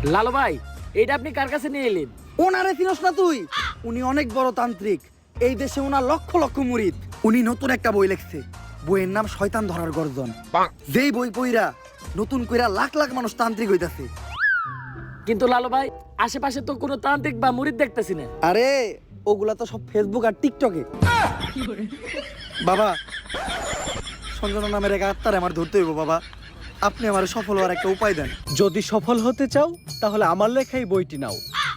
লালু ভাই, এটা আপনি কার কাছে নিয়ে এলেন? ওনারে চিনস না তুই? উনি অনেক বড় তান্ত্রিক। এই দেশে ওনার লক্ষ লক্ষ মুরিদ। উনি নতুন একটা বই লিখছে। বইয়ের নাম শয়তান ধরার গর্জন। যেই বই পইরা নতুন কইরা লাখ লাখ মানুষ তান্ত্রিক হইতাছে। কিন্তু লালু ভাই, আশেপাশে তো কোনো তান্ত্রিক বা মুরিদ দেখতেছি না। আরে ওগুলা তো সব ফেসবুক আর টিকটকে। বাবা, সঞ্জনা নামের এক আত্মারে আমার ধরতে হইব বাবা। আপনি আমার সফল হওয়ার একটা উপায় দেন। যদি সফল হতে চাও তাহলে আমার লেখা এই বইটি নাও,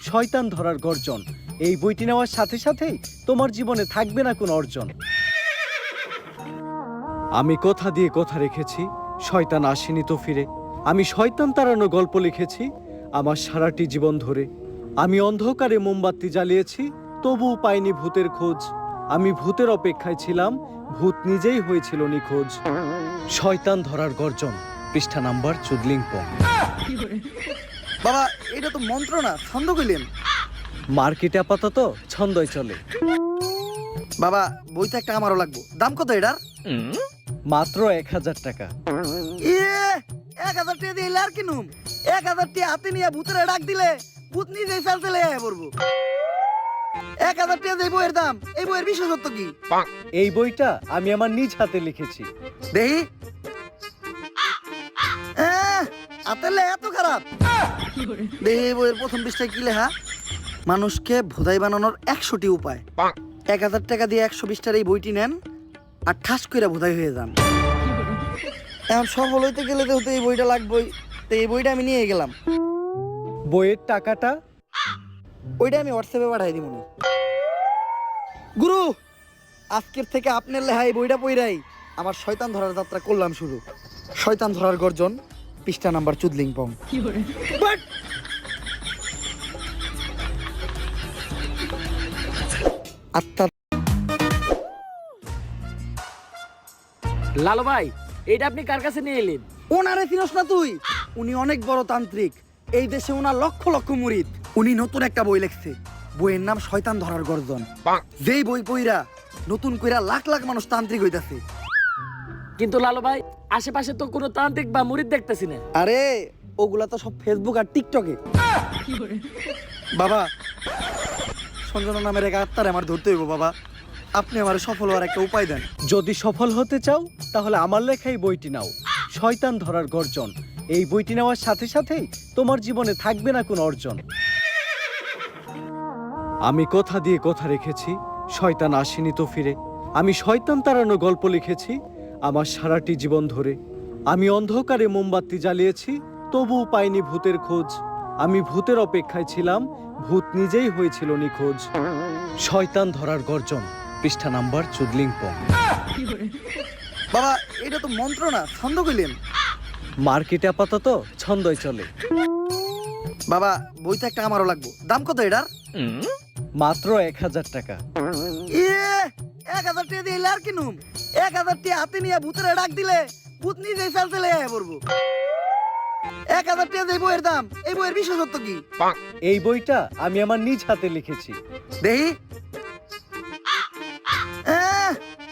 শয়তান ধরার গর্জন। এই বইটি নেওয়ার সাথে সাথেই তোমার জীবনে থাকবে না কোনো অর্জন। আমি কথা দিয়ে কথা রেখেছি, শয়তান আসেনি তো ফিরে। আমি শয়তান তাড়ানো গল্প লিখেছি আমার সারাটি জীবন ধরে। আমি অন্ধকারে মোমবাতি জ্বালিয়েছি, তবুও পাইনি ভূতের খোঁজ। আমি ভূতের অপেক্ষায় ছিলাম, ভূত নিজেই হয়েছিল নিখোঁজ। শয়তান ধরার গর্জন, পৃষ্ঠা নাম্বার চুদলিংপং। বাবা, এটা তো মন্ত্র না, ছন্দ কইলেন। মার্কেটে আপাতত ছন্দই চলে। বাবা, বইটা একটা আমারও লাগবো। দাম কত এটার? মাত্র 1000 টাকা। 1000 টাকা দিয়ে আর কিনুম? 1000 টাকা হাতে নিয়ে ভূতের ডাক দিলে ভূত নিজেই চালতে পড়বো। 1000 টাকা দিয়ে বইয়ের দাম, এই বইয়ের বিশেষত্ব কি? এই বইটা আমি আমার নিজ হাতে লিখেছি। দেখি। হাতের এত খারাপ? দেখি বইয়ের প্রথম পৃষ্ঠায় কি লেখা? মানুষকে ভোদাই বানানোর 100টি উপায়। 1000 টাকা দিয়ে 120 টার এই বইটি নেন আর ঠাস কইরা ভোদাই হয়ে যান। এখন সফল হইতে গেলে তো এই বইটা লাগবেই। তো এই বইটা আমি নিয়ে গেলাম। বইয়ের টাকাটা? ওইটা আমি হোয়াটসঅ্যাপে পাঠাই দিব। গুরু, আজকের থেকে আপনার লেখা এই বইটা পইরাই আমার শয়তান ধরার যাত্রা করলাম শুরু। শয়তান ধরার গর্জন, পৃষ্ঠা নাম্বার চুদলিংপং। আত্মা। লালু ভাই, এটা আপনি কার কাছে নিয়ে এলেন? ওনারে চিনস না তুই? উনি অনেক বড় তান্ত্রিক। এই দেশে ওনার লক্ষ লক্ষ মুরিদ। উনি নতুন একটা বই লিখছে। বইয়ের নাম শয়তান ধরার গর্জন। যেই বই পইরা নতুন কইরা লাখ লাখ মানুষ তান্ত্রিক হইতাছে। কিন্তু লালু ভাই, আশেপাশে তো কোনো তান্ত্রিক বা মুরিদ দেখতেছি না। আরে ওগুলা তো সব ফেসবুক আর টিকটকে। বাবা, সঞ্জনা নামের এক আত্মারে আমার ধরতে হইব বাবা। আপনি আমার সফল হওয়ার একটা উপায় দেন। যদি সফল হতে চাও তাহলে আমার লেখা এই বইটি নাও, শয়তান ধরার গর্জন। এই বইটি নেওয়ার সাথে সাথেই তোমার জীবনে থাকবে না কোনো অর্জন। আমি কথা দিয়ে কথা রেখেছি, শয়তান আসেনি তো ফিরে। আমি শয়তান তাড়ানো গল্প লিখেছি আমার সারাটি জীবন ধরে। আমি অন্ধকারে মোমবাতি জ্বালিয়েছি, তবুও পাইনি ভূতের খোঁজ। আমি ভূতের অপেক্ষায় ছিলাম, ভূত নিজেই হয়েছিল নিখোঁজ। শয়তান ধরার গর্জন, পৃষ্ঠা নাম্বার চুদলিংপং। বাবা, এটা তো মন্ত্র না, ছন্দ কইলেন। মার্কেটে আপাতত ছন্দই চলে। বাবা, বইটা একটা আমারও লাগবো। দাম কত এটার? মাত্র 1000 টাকা। 1000 টাকা দিয়ে আর কিনুম? 1000 টাকা হাতে নিয়ে ভূতের ডাক দিলে ভূত নিজেই চালতে পড়বো। 1000 টাকা দিয়ে বইয়ের দাম, এই বইয়ের বিশেষত্ব কি? এই বইটা আমি আমার নিজ হাতে লিখেছি। দেখি।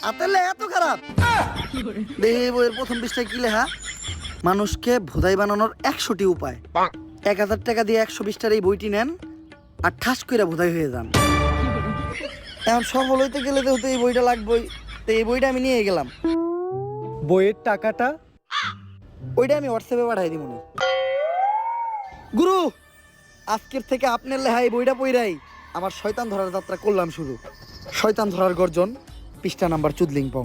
হাতের এত খারাপ? দেখি বইয়ের প্রথম পৃষ্ঠায় কি লেখা? মানুষকে ভোদাই বানানোর 100টি উপায়। 1000 টাকা দিয়ে 120 টার এই বইটি নেন আর ঠাস কইরা ভোদাই হয়ে যান। এখন সফল হইতে গেলে তো এই বইটা লাগবেই। তো এই বইটা আমি নিয়ে গেলাম। বইয়ের টাকাটা? ওইটা আমি হোয়াটসঅ্যাপে পাঠাই দিব। গুরু, আজকের থেকে আপনার লেখা এই বইটা পইরাই আমার শয়তান ধরার যাত্রা করলাম শুরু। শয়তান ধরার গর্জন, পৃষ্ঠা নাম্বার চুদলিংপং।